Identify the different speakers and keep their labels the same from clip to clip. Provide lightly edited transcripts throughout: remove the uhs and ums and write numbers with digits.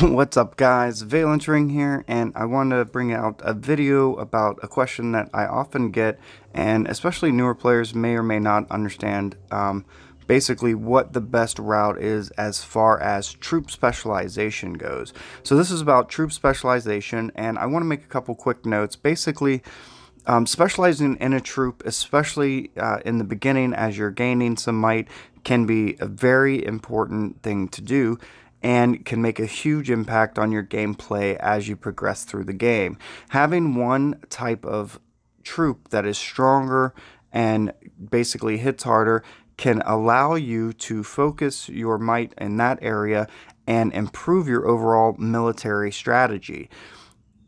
Speaker 1: What's up, guys? Valence Ring here, and I want to bring out a video about a question that I often get, and especially newer players may or may not understand. Basically, what the best route is as far as troop specialization goes. So this is about troop specialization, and I want to make a couple quick notes. Basically, specializing in a troop, especially in the beginning as you're gaining some might, can be a very important thing to do and can make a huge impact on your gameplay as you progress through the game. Having one type of troop that is stronger and basically hits harder can allow you to focus your might in that area and improve your overall military strategy.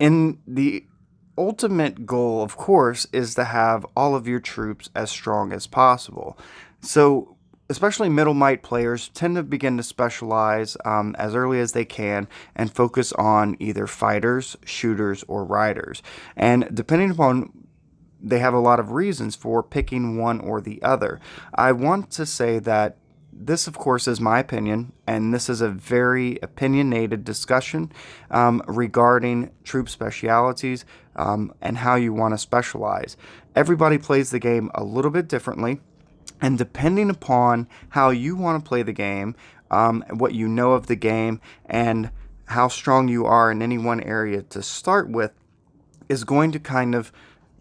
Speaker 1: In the ultimate goal, of course, is to have all of your troops as strong as possible. So, especially middle might players tend to begin to specialize as early as they can and focus on either fighters, shooters, or riders. And depending upon they have a lot of reasons for picking one or the other. I want to say that this, of course, is my opinion, and this is a very opinionated discussion regarding troop specialities and how you want to specialize. Everybody plays the game a little bit differently, and depending upon how you want to play the game, what you know of the game, and how strong you are in any one area to start with, is going to kind of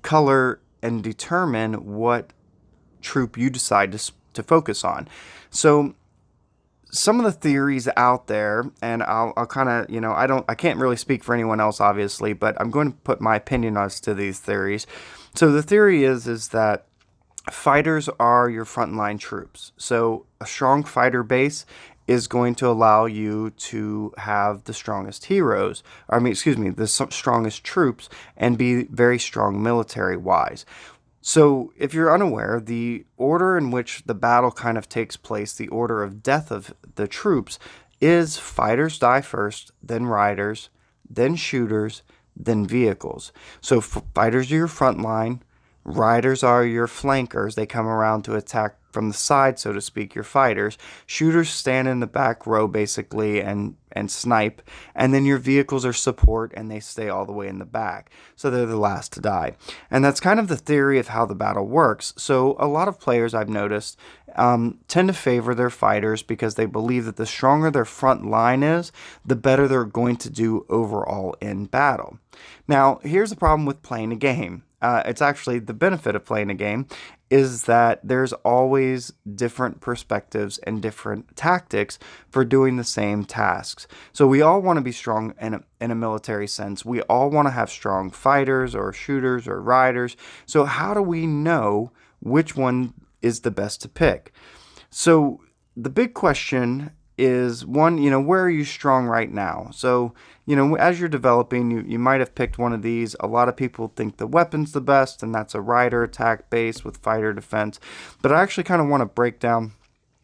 Speaker 1: color and determine what troop you decide to focus on. So some of the theories out there, and I'll kind of, I can't really speak for anyone else, obviously, but I'm going to put my opinion as to these theories. So the theory is that fighters are your frontline troops. So a strong fighter base is going to allow you to have the strongest heroes, the strongest troops, and be very strong military-wise. So, if you're unaware, the order in which the battle kind of takes place, the order of death of the troops, is fighters die first, then riders, then shooters, then vehicles. So, fighters are your front line, riders are your flankers. They come around to attack from the side, so to speak, your fighters. Shooters stand in the back row, basically, and snipe. And then your vehicles are support, and they stay all the way in the back. So they're the last to die. And that's kind of the theory of how the battle works. So a lot of players, I've noticed, tend to favor their fighters because they believe that the stronger their front line is, the better they're going to do overall in battle. Now, here's the problem with playing a game. It's actually the benefit of playing a game is that there's always different perspectives and different tactics for doing the same tasks. So we all want to be strong in a military sense. We all want to have strong fighters or shooters or riders. So how do we know which one is the best to pick? So the big question is one, where are you strong right now? So, as you're developing, you might have picked one of these. A lot of people think the weapon's the best, and that's a rider attack base with fighter defense. But I actually kind of want to break down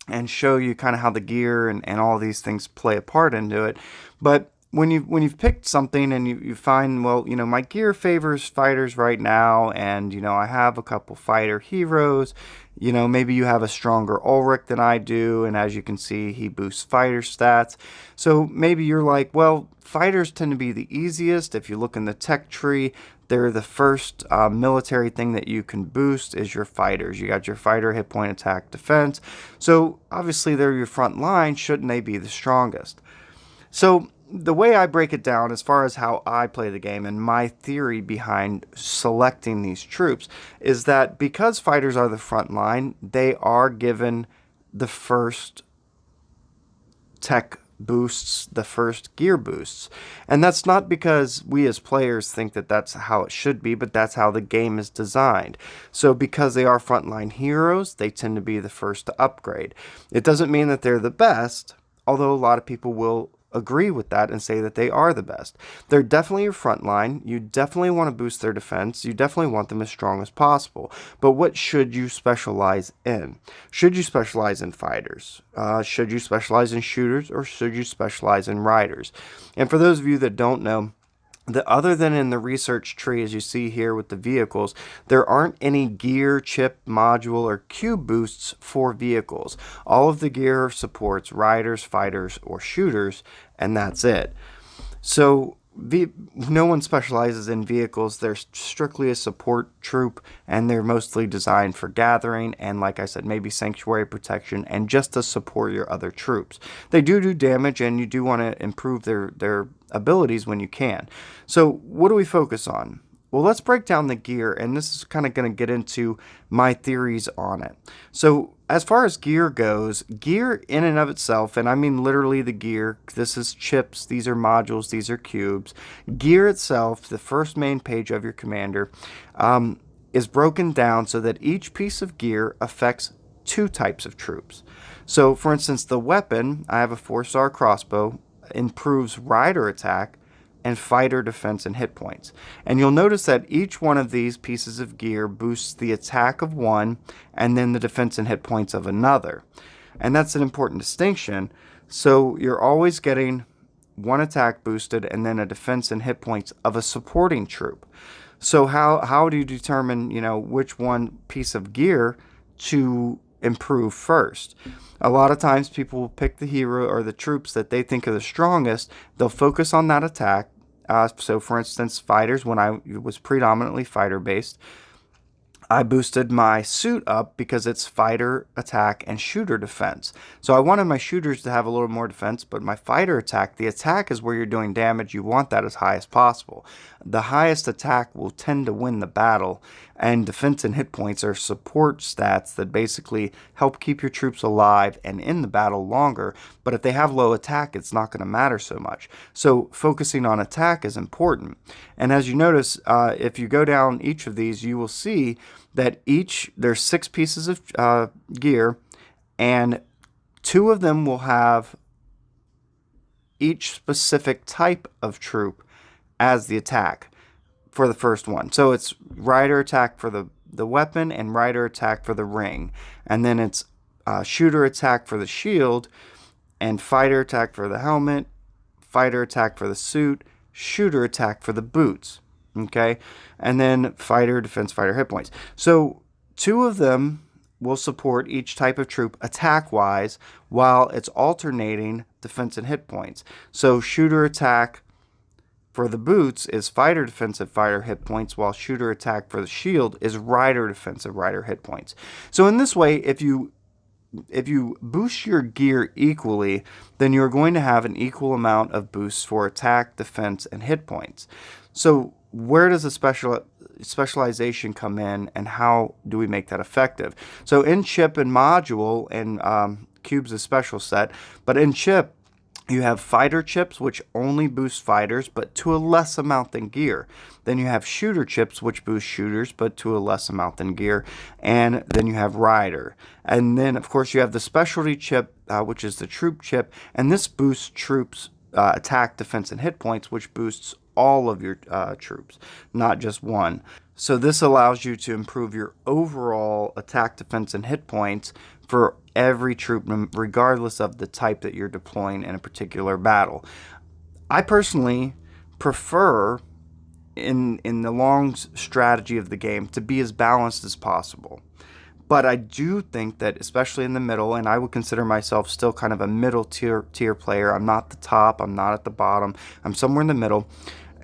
Speaker 1: and show you kind of how the gear and all these things play a part into it. But when you've picked something and you find, well, my gear favors fighters right now, and I have a couple fighter heroes. Maybe you have a stronger Ulrich than I do, and as you can see, he boosts fighter stats. So maybe you're like, well, fighters tend to be the easiest. If you look in the tech tree, they're the first military thing that you can boost is your fighters. You got your fighter, hit point, attack, defense. So obviously they're your front line. Shouldn't they be the strongest? So the way I break it down as far as how I play the game and my theory behind selecting these troops is that because fighters are the front line, they are given the first tech boosts, the first gear boosts. And that's not because we as players think that that's how it should be, but that's how the game is designed. So because they are frontline heroes, they tend to be the first to upgrade. It doesn't mean that they're the best, although a lot of people will agree with that and say that they are the best. They're definitely your front line. You definitely want to boost their defense. You definitely want them as strong as possible. But what should you specialize in? Should you specialize in fighters? Should you specialize in shooters? Or should you specialize in riders? And for those of you that don't know, other than in the research tree, as you see here with the vehicles, there aren't any gear, chip, module, or cube boosts for vehicles. All of the gear supports riders, fighters, or shooters, and that's it. So no one specializes in vehicles. They're strictly a support troop, and they're mostly designed for gathering and, like I said, maybe sanctuary protection and just to support your other troops. They do damage, and you do want to improve their abilities when you can. So what do we focus on? Well, let's break down the gear, and this is kind of going to get into my theories on it. So, as far as gear goes, gear in and of itself, and I mean literally the gear, this is chips, these are modules, these are cubes. Gear itself, the first main page of your commander, is broken down so that each piece of gear affects two types of troops. So, for instance, the weapon, I have a 4-star crossbow, improves rider attack and fighter defense and hit points. And you'll notice that each one of these pieces of gear boosts the attack of one and then the defense and hit points of another. And that's an important distinction. So you're always getting one attack boosted and then a defense and hit points of a supporting troop. So how do you determine, which one piece of gear to improve first? A lot of times people will pick the hero or the troops that they think are the strongest. They'll focus on that attack. So for instance, fighters, when I was predominantly fighter based, I boosted my suit up because it's fighter attack and shooter defense. So I wanted my shooters to have a little more defense, but my fighter attack, the attack is where you're doing damage. You want that as high as possible. The highest attack will tend to win the battle, and defense and hit points are support stats that basically help keep your troops alive and in the battle longer. But if they have low attack, it's not going to matter so much. So focusing on attack is important. And as you notice, if you go down each of these, you will see that there's 6 pieces of gear, and 2 of them will have each specific type of troop as the attack for the first one. So it's rider attack for the weapon and rider attack for the ring. And then it's shooter attack for the shield and fighter attack for the helmet, fighter attack for the suit, shooter attack for the boots. Okay, and then fighter, defense, fighter, hit points. So 2 of them will support each type of troop attack-wise while it's alternating defense and hit points. So shooter attack for the boots is fighter defensive, fighter hit points, while shooter attack for the shield is rider defensive, rider hit points. So in this way, if you boost your gear equally, then you're going to have an equal amount of boosts for attack, defense, and hit points. So where does the specialization come in, and how do we make that effective? So in chip and module, and cubes is special set, but in chip, you have fighter chips, which only boost fighters, but to a less amount than gear. Then you have shooter chips, which boost shooters, but to a less amount than gear. And then you have rider. And then, of course, you have the specialty chip, which is the troop chip. And this boosts troops' attack, defense, and hit points, which boosts all of your troops, not just one. So this allows you to improve your overall attack, defense, and hit points for every troop, regardless of the type that you're deploying in a particular battle. I personally prefer, in the long strategy of the game, to be as balanced as possible. But I do think that, especially in the middle, and I would consider myself still kind of a middle tier player. I'm not the top, I'm not at the bottom, I'm somewhere in the middle.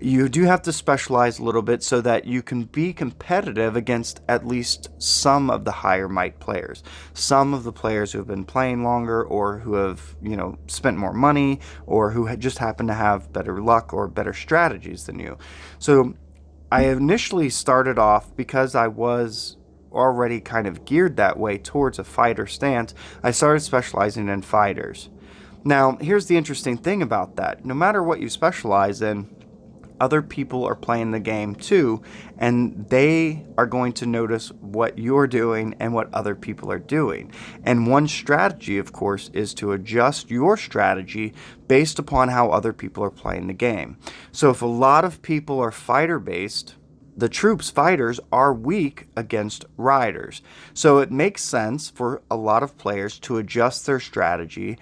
Speaker 1: You do have to specialize a little bit so that you can be competitive against at least some of the higher might players. Some of the players who have been playing longer, or who have, spent more money, or who just happen to have better luck or better strategies than you. So I initially started off, because I was already kind of geared that way towards a fighter stance, I started specializing in fighters. Now, here's the interesting thing about that. No matter what you specialize in, other people are playing the game too, and they are going to notice what you're doing and what other people are doing. And one strategy, of course, is to adjust your strategy based upon how other people are playing the game. So if a lot of people are fighter based, the troops, fighters, are weak against riders. So it makes sense for a lot of players to adjust their strategy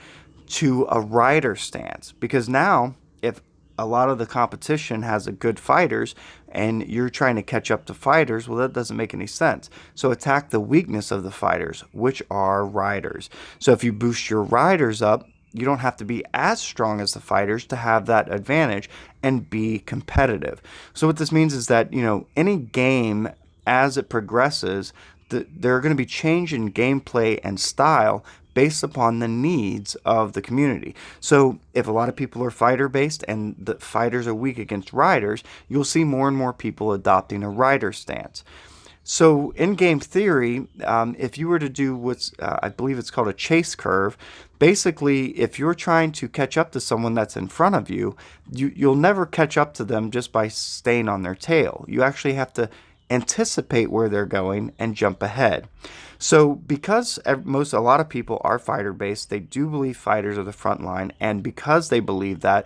Speaker 1: to a rider stance, because now if a lot of the competition has a good fighters and you're trying to catch up to fighters, well, that doesn't make any sense. So attack the weakness of the fighters, which are riders. So if you boost your riders up, you don't have to be as strong as the fighters to have that advantage and be competitive. So what this means is that, any game as it progresses, there are going to be change in gameplay and style based upon the needs of the community. So if a lot of people are fighter based and the fighters are weak against riders, you'll see more and more people adopting a rider stance. So in game theory, if you were to do I believe it's called a chase curve, basically if you're trying to catch up to someone that's in front of you, you'll never catch up to them just by staying on their tail. You actually have to anticipate where they're going and jump ahead. So because a lot of people are fighter based, they do believe fighters are the front line, and because they believe that,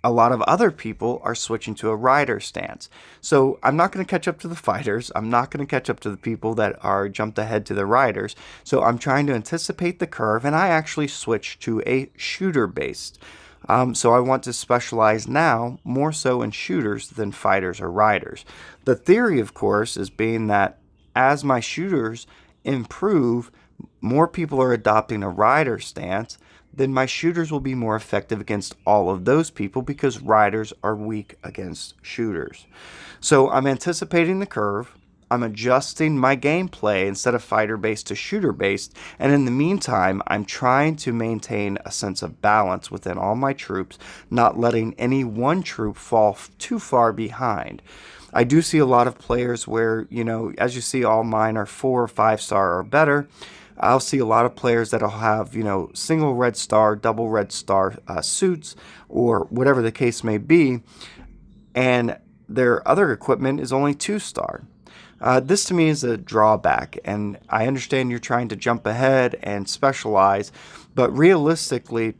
Speaker 1: a lot of other people are switching to a rider stance. So I'm not going to catch up to the fighters. I'm not going to catch up to the people that are jumped ahead to the riders. So I'm trying to anticipate the curve, and I actually switch to a shooter based. So I want to specialize now more so in shooters than fighters or riders. The theory, of course, is being that as my shooters improve, more people are adopting a rider stance, then my shooters will be more effective against all of those people because riders are weak against shooters. So I'm anticipating the curve. I'm adjusting my gameplay instead of fighter based to shooter based, and in the meantime, I'm trying to maintain a sense of balance within all my troops, not letting any one troop fall too far behind. I do see a lot of players where, as you see, all mine are 4 or 5-star or better. I'll see a lot of players that'll have, single red star, double red star suits, or whatever the case may be, and their other equipment is only 2-star. This to me is a drawback, and I understand you're trying to jump ahead and specialize, but realistically,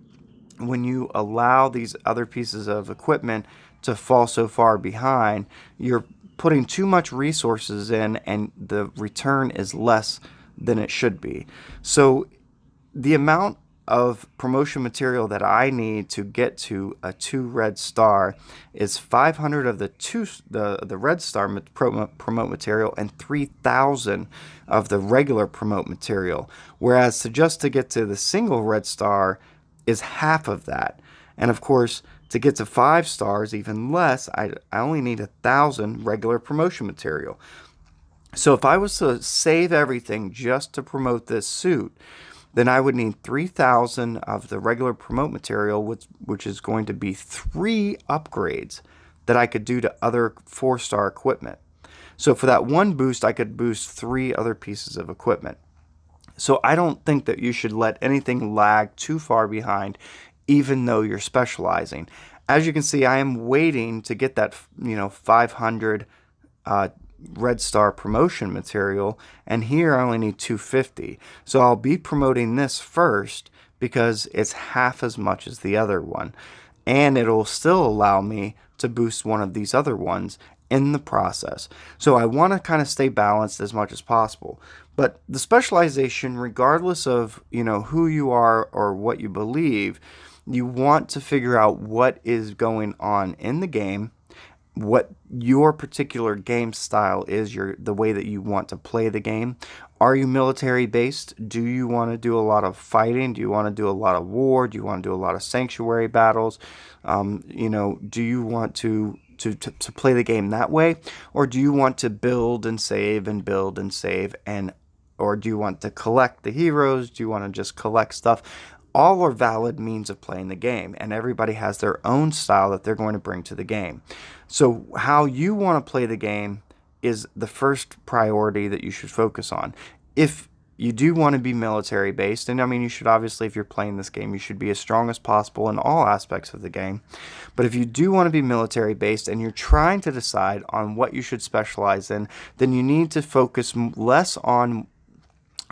Speaker 1: when you allow these other pieces of equipment to fall so far behind, you're putting too much resources in, and the return is less than it should be. So the amount of promotion material that I need to get to a 2 red star is 500 of the red star promote material and 3,000 of the regular promote material, whereas to get to the single red star is half of that. And of course, to get to 5 stars, even less, I only need 1,000 regular promotion material. So if I was to save everything just to promote this suit, then I would need 3,000 of the regular promote material, which is going to be 3 upgrades that I could do to other 4-star equipment. So for that one boost, I could boost 3 other pieces of equipment. So I don't think that you should let anything lag too far behind, even though you're specializing. As you can see, I am waiting to get that 500 red star promotion material, and here I only need 250. So I'll be promoting this first because it's half as much as the other one, and it'll still allow me to boost one of these other ones in the process. So I want to kind of stay balanced as much as possible. But the specialization, regardless of who you are or what you believe, you want to figure out what is going on in the game, what your particular game style is, the way that you want to play the game. Are you military based? Do you want to do a lot of fighting? Do you want to do a lot of war? Do you want to do a lot of sanctuary battles? Do you want to play the game that way, or do you want to build and save and build and save, or do you want to collect the heroes? Do you want to just collect stuff? All are valid means of playing the game, and everybody has their own style that they're going to bring to the game. So how you want to play the game is the first priority that you should focus on. If you do want to be military based, and I mean, you should obviously, if you're playing this game, you should be as strong as possible in all aspects of the game. But if you do want to be military based and you're trying to decide on what you should specialize in, then you need to focus less on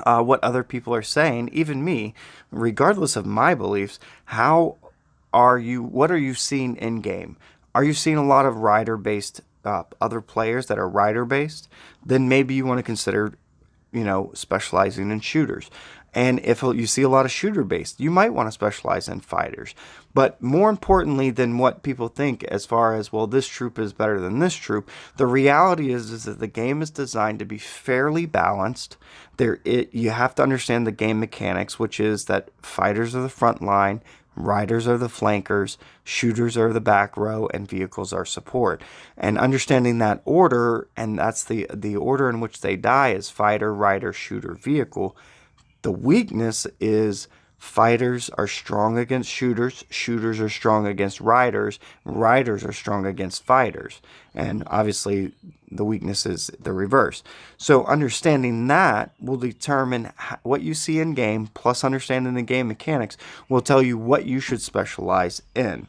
Speaker 1: what other people are saying, even me, regardless of my beliefs. What are you seeing in game? Are you seeing a lot of rider based other players that are rider based? Then maybe you want to consider specializing in shooters. And if you see a lot of shooter based, you might want to specialize in fighters. But more importantly than what people think, as far as, well, this troop is better than this troop, the reality is that the game is designed to be fairly balanced. You have to understand the game mechanics, which is that fighters are the front line, riders are the flankers, shooters are the back row, and vehicles are support. And understanding that order, and that's the order in which they die, is fighter, rider, shooter, vehicle. The weakness is fighters are strong against shooters, shooters are strong against riders, riders are strong against fighters. And obviously, the weakness is the reverse. So, understanding that will determine what you see in game, plus understanding the game mechanics will tell you what you should specialize in.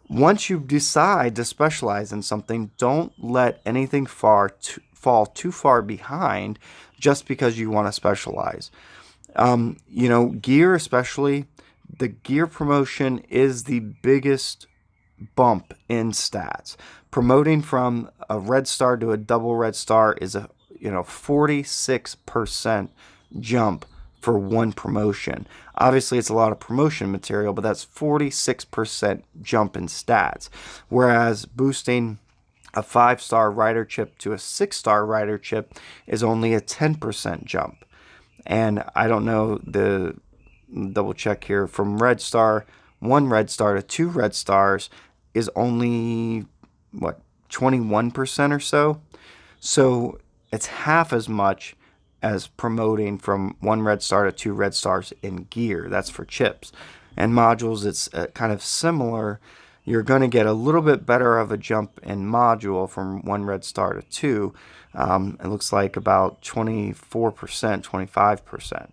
Speaker 1: Once you decide to specialize in something, don't let anything fall too far behind just because you want to specialize. Gear especially, the gear promotion is the biggest bump in stats. Promoting from a red star to a double red star is a 46% jump for one promotion. Obviously, it's a lot of promotion material, but that's 46% jump in stats. Whereas boosting a 5-star rider chip to a 6-star rider chip is only a 10% jump. And I don't know, the double check here, from red star, 1 red star to 2 red stars is only, 21% or so? So it's half as much as promoting from 1 red star to 2 red stars in gear. That's for chips. And modules, it's kind of similar. You're going to get a little bit better of a jump in module from 1 red star to 2. It looks like about 24%, 25%.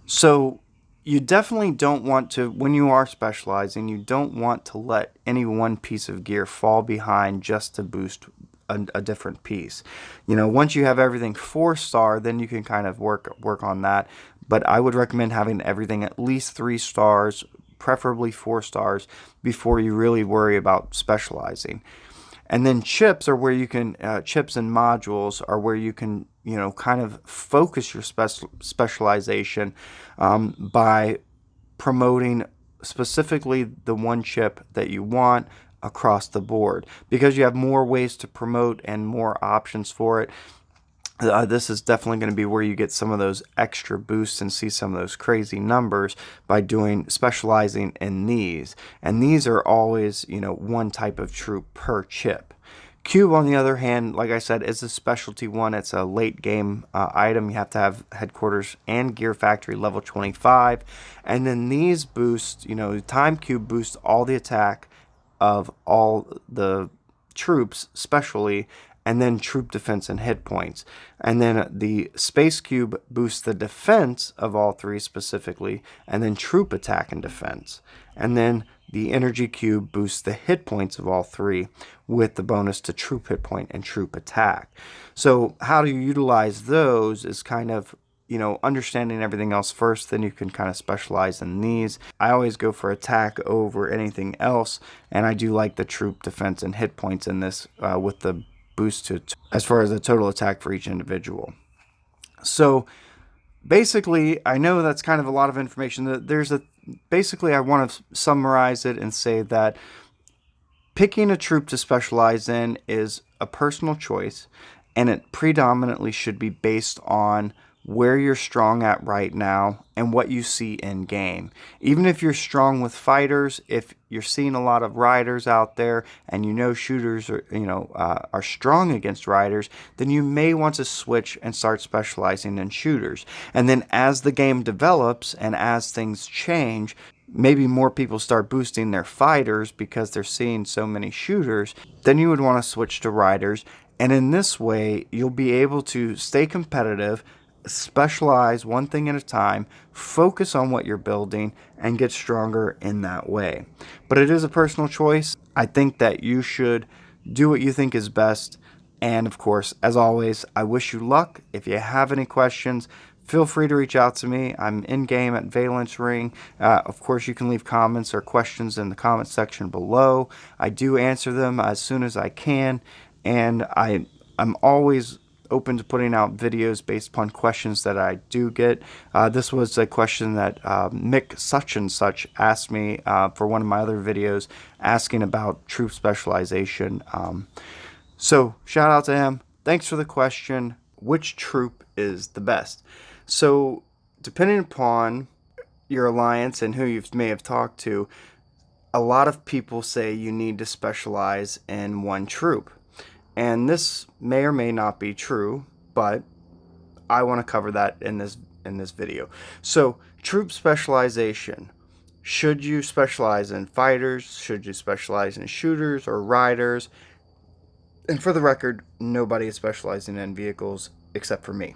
Speaker 1: So you definitely don't want to, when you are specializing, you don't want to let any one piece of gear fall behind just to boost a different piece. Once you have everything 4-star, then you can kind of work on that. But I would recommend having everything at least 3 stars, preferably 4 stars, before you really worry about specializing. And then chips are where you can, chips and modules are where you can, kind of focus your specialization by promoting specifically the one chip that you want across the board. Because you have more ways to promote and more options for it, this is definitely going to be where you get some of those extra boosts and see some of those crazy numbers by specializing in these. And these are always, one type of troop per chip. Cube, on the other hand, like I said, is a specialty one. It's a late game item. You have to have headquarters and gear factory level 25. And then these boost, time cube boosts all the attack of all the troops, specially, and then troop defense and hit points. And then the space cube boosts the defense of all 3 specifically, and then troop attack and defense. And then the energy cube boosts the hit points of all 3 with the bonus to troop hit point and troop attack. So how do you utilize those is kind of, understanding everything else first, then you can kind of specialize in these. I always go for attack over anything else, and I do like the troop defense and hit points in this with the boost to as far as the total attack for each individual. So basically, I know that's kind of a lot of information. Basically, I want to summarize it and say that picking a troop to specialize in is a personal choice, and it predominantly should be based on where you're strong at right now and what you see in game. Even if you're strong with fighters, if you're seeing a lot of riders out there and shooters are strong against riders, then you may want to switch and start specializing in shooters. And then as the game develops and as things change, maybe more people start boosting their fighters because they're seeing so many shooters, then you would want to switch to riders. And in this way, you'll be able to stay competitive, specialize one thing at a time, focus on what you're building, and get stronger in that way. But it is a personal choice. I think that you should do what you think is best. And of course, as always, I wish you luck. If you have any questions, feel free to reach out to me. I'm in game at Valence Ring. Of course, you can leave comments or questions in the comment section below. I do answer them as soon as I can, and I'm always open to putting out videos based upon questions that I do get. This was a question that Mick such and such asked me for one of my other videos, asking about troop specialization. So shout out to him. Thanks for the question. Which troop is the best? So depending upon your alliance and who you may have talked to, a lot of people say you need to specialize in one troop. And this may or may not be true, but I want to cover that in this video. So, troop specialization. Should you specialize in fighters? Should you specialize in shooters or riders? And for the record, nobody is specializing in vehicles except for me.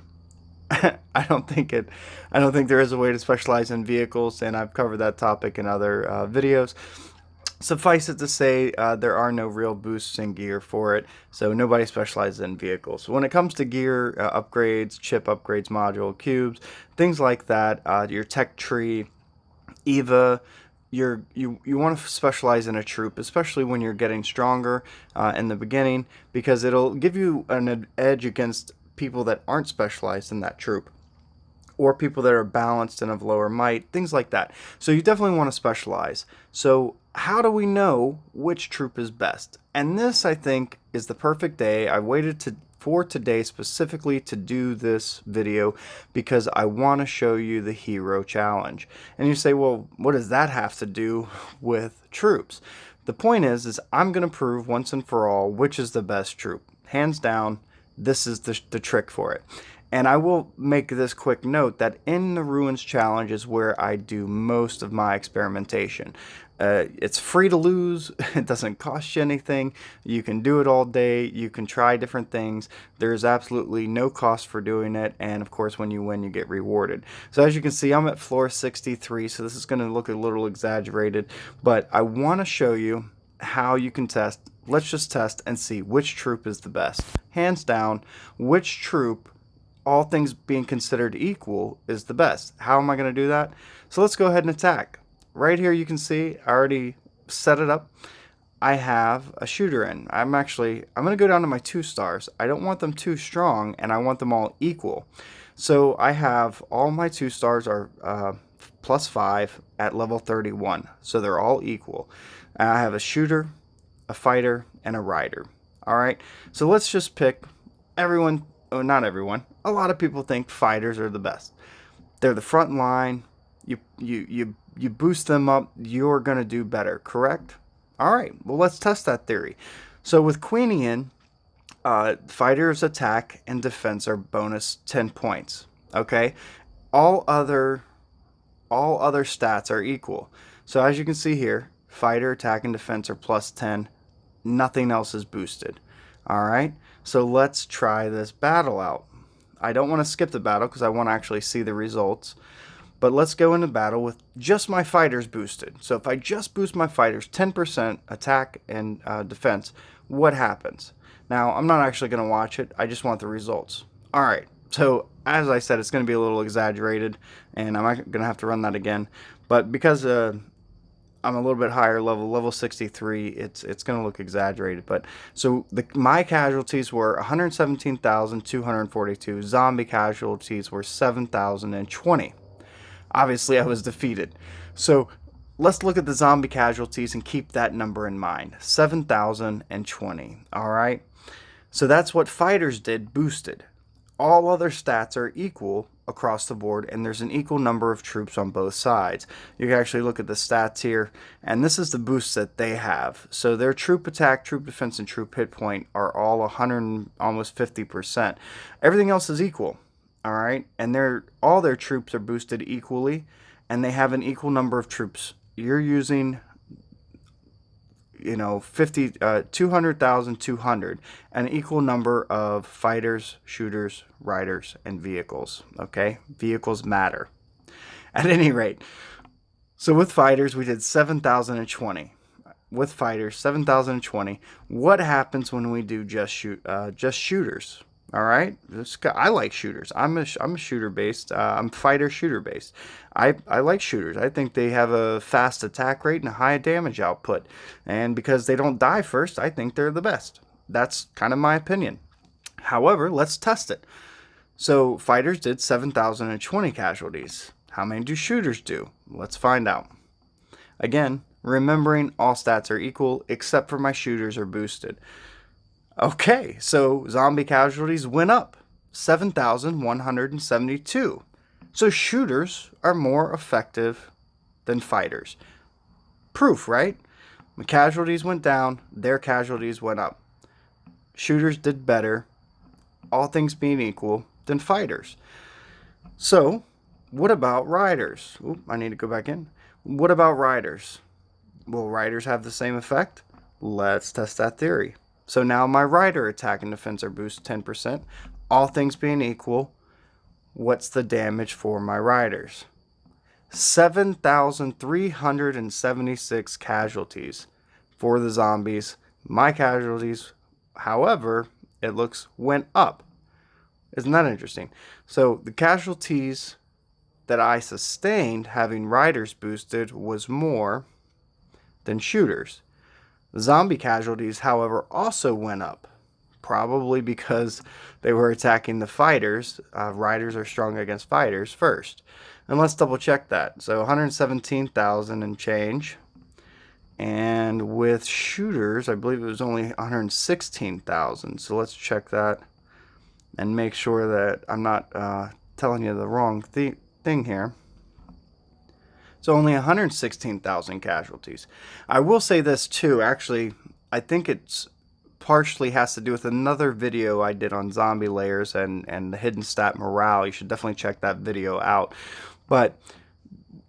Speaker 1: I don't think there is a way to specialize in vehicles, and I've covered that topic in other videos. Suffice it to say, there are no real boosts in gear for it, so nobody specializes in vehicles. When it comes to gear upgrades, chip upgrades, module cubes, things like that, your tech tree, EVA, you want to specialize in a troop, especially when you're getting stronger in the beginning, because it'll give you an edge against people that aren't specialized in that troop, or people that are balanced and of lower might, things like that. So you definitely want to specialize. So how do we know which troop is best? And this, I think, is the perfect day. I waited for today specifically to do this video because I want to show you the hero challenge. And you say, well, what does that have to do with troops? The point is I'm going to prove once and for all which is the best troop. Hands down, this is the trick for it. And I will make this quick note that in the Ruins Challenge is where I do most of my experimentation. It's free to lose. It doesn't cost you anything. You can do it all day. You can try different things. There's absolutely no cost for doing it. And of course, when you win, you get rewarded. So as you can see, I'm at floor 63. So this is going to look a little exaggerated. But I want to show you how you can test. Let's just test and see which troop is the best. Hands down, which troop, all things being considered equal, is the best. How am I going to do that? So let's go ahead and attack. Right here you can see I already set it up. I have a shooter in. I'm going to go down to my 2 stars. I don't want them too strong, and I want them all equal. So I have all my 2 stars are +5 at level 31. So they're all equal. And I have a shooter, a fighter, and a rider. Alright, so let's just pick everyone. Oh, not everyone. A lot of people think fighters are the best. They're the front line. You boost them up, you're going to do better, correct? All right, well, let's test that theory. So with Queenian, fighters attack and defense are bonus 10 points, okay? All other stats are equal. So as you can see here, fighter, attack, and defense are +10. Nothing else is boosted. All right, so let's try this battle out. I don't want to skip the battle because I want to actually see the results. But let's go into battle with just my fighters boosted. So if I just boost my fighters 10% attack and defense, what happens? Now, I'm not actually going to watch it. I just want the results. All right. So as I said, it's going to be a little exaggerated, and I'm going to have to run that again. But because I'm a little bit higher level 63, it's going to look exaggerated. But so my casualties were 117,242. Zombie casualties were 7,020. Obviously, I was defeated. So let's look at the zombie casualties and keep that number in mind. 7,020. All right. So that's what fighters did boosted. All other stats are equal across the board, and there's an equal number of troops on both sides. You can actually look at the stats here, and this is the boosts that they have. So their troop attack, troop defense, and troop hit point are all 100, almost 50%. Everything else is equal. All right, and all their troops are boosted equally, and they have an equal number of troops. You're using, 200,200, an equal number of fighters, shooters, riders, and vehicles. Okay, vehicles matter. At any rate, so with fighters, we did 7,020. With fighters, 7,020. What happens when we do just shooters? All right, I like shooters. I'm a shooter based. I'm fighter shooter based. I like shooters. I think they have a fast attack rate and a high damage output, and because they don't die first, I think they're the best. That's kind of my opinion. However, let's test it. So fighters did 7,020 casualties. How many do shooters do? Let's find out. Again, remembering all stats are equal except for my shooters are boosted. Okay, so zombie casualties went up 7,172. So shooters are more effective than fighters. Proof, right? My casualties went down, their casualties went up. Shooters did better, all things being equal, than fighters. So, what about riders? Oop, I need to go back in. What about riders? Will riders have the same effect? Let's test that theory. So now my rider attack and defense are boosted 10%. All things being equal, what's the damage for my riders? 7,376 casualties for the zombies. My casualties, however, it looks went up. Isn't that interesting? So the casualties that I sustained having riders boosted was more than shooters. The zombie casualties, however, also went up, probably because they were attacking the fighters. Riders are strong against fighters first. And let's double check that. So 117,000 and change. And with shooters, I believe it was only 116,000. So let's check that and make sure that I'm not telling you the wrong thing here. So only 116,000 casualties. I will say this too, actually, I think it's partially has to do with another video I did on zombie layers and the hidden stat morale. You should definitely check that video out. But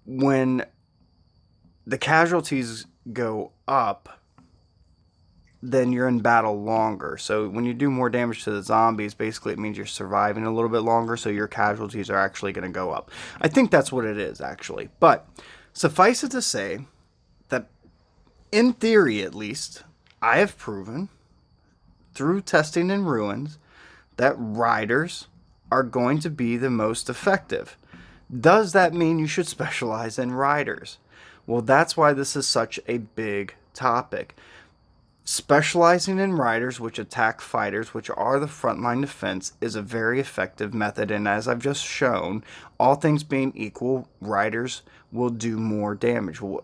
Speaker 1: when the casualties go up, then you're in battle longer. So when you do more damage to the zombies, basically it means you're surviving a little bit longer, so your casualties are actually going to go up. I think that's what it is, actually. But suffice it to say that, in theory at least, I have proven through testing in ruins that riders are going to be the most effective. Does that mean you should specialize in riders? Well, that's why this is such a big topic. Specializing in riders, which attack fighters, which are the frontline defense, is a very effective method. And as I've just shown, all things being equal, riders will do more damage, will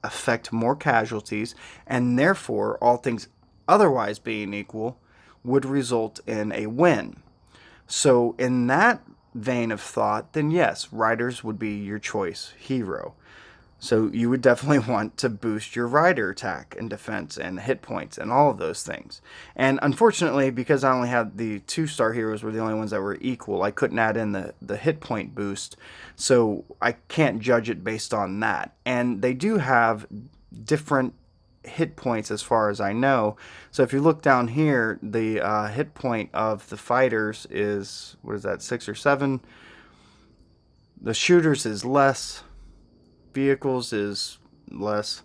Speaker 1: affect more casualties, and therefore, all things otherwise being equal, would result in a win. So, in that vein of thought, then yes, riders would be your choice hero. So you would definitely want to boost your rider attack and defense and hit points and all of those things. And unfortunately, because I only had the 2-star heroes were the only ones that were equal, I couldn't add in the hit point boost. So I can't judge it based on that. And they do have different hit points as far as I know. So if you look down here, the hit point of the fighters is, what is that, 6 or 7? The shooters is less. Vehicles is less,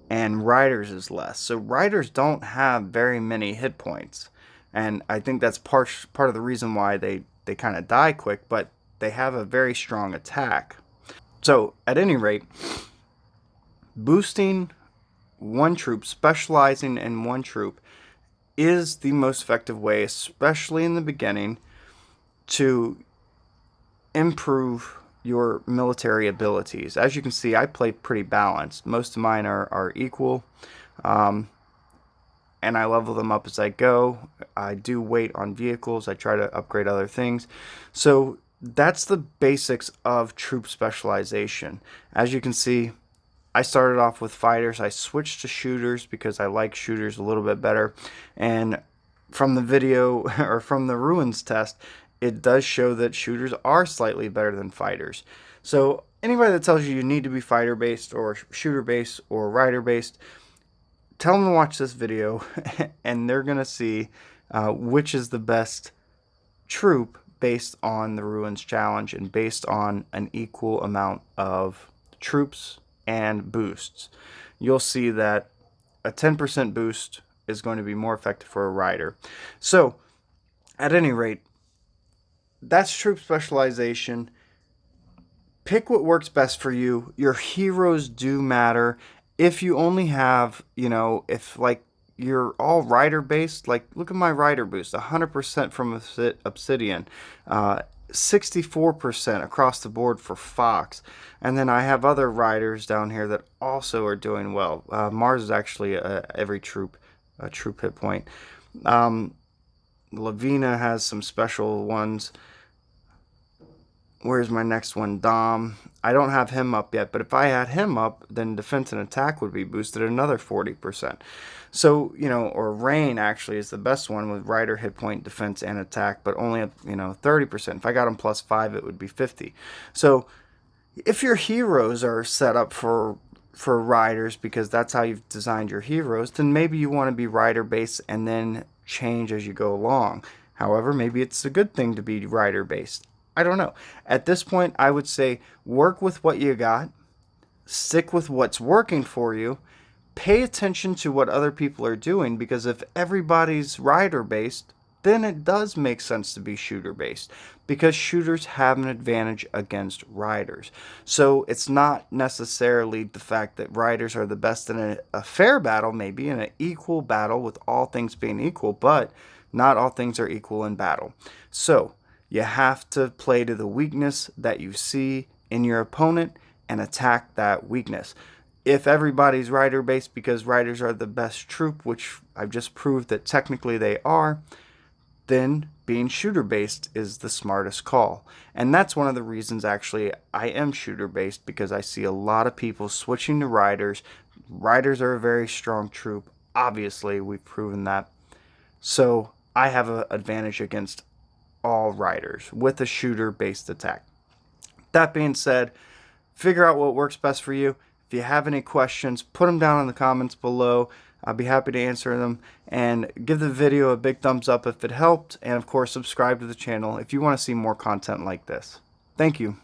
Speaker 1: and riders is less. So riders don't have very many hit points, and I think that's part of the reason why they kind of die quick, but they have a very strong attack. So at any rate, boosting one troop, specializing in one troop, is the most effective way, especially in the beginning, to improve your military abilities. As you can see, I play pretty balanced. Most of mine are equal, and I level them up as I go. I do wait on vehicles. I try to upgrade other things. So that's the basics of troop specialization. As you can see, I started off with fighters. I switched to shooters because I like shooters a little bit better. And from the video, or from the ruins test, it does show that shooters are slightly better than fighters. So anybody that tells you you need to be fighter based or shooter based or rider based, tell them to watch this video and they're going to see which is the best troop based on the ruins challenge and based on an equal amount of troops and boosts. You'll see that a 10% boost is going to be more effective for a rider. So at any rate, that's troop specialization. Pick what works best for you. Your heroes do matter. If you only have, if like you're all rider based, like look at my rider boost, 100% from Obsidian, 64% across the board for Fox. And then I have other riders down here that also are doing well. Mars is actually every troop, a troop hit point. Lavina has some special ones. Where's my next one? Dom. I don't have him up yet, but if I had him up, then defense and attack would be boosted another 40%. So, or Rain actually is the best one with rider, hit point, defense, and attack, but only at, 30%. If I got him +5, it would be 50. So, if your heroes are set up for riders because that's how you've designed your heroes, then maybe you want to be rider based and then change as you go along. However, maybe it's a good thing to be rider based. I don't know. At this point, I would say work with what you got, stick with what's working for you, pay attention to what other people are doing, because if everybody's rider based, then it does make sense to be shooter based, because shooters have an advantage against riders. So it's not necessarily the fact that riders are the best in a fair battle, maybe in an equal battle with all things being equal, but not all things are equal in battle. So you have to play to the weakness that you see in your opponent and attack that weakness. If everybody's rider based because riders are the best troop, which I've just proved that technically they are, then being shooter based is the smartest call. And that's one of the reasons actually I am shooter based, because I see a lot of people switching to riders. Riders are a very strong troop. Obviously, we've proven that. So I have an advantage against all riders with a shooter based attack. That being said, figure out what works best for you. If you have any questions, put them down in the comments below. I'll be happy to answer them, and give the video a big thumbs up if it helped, and of course subscribe to the channel if you want to see more content like this. Thank you.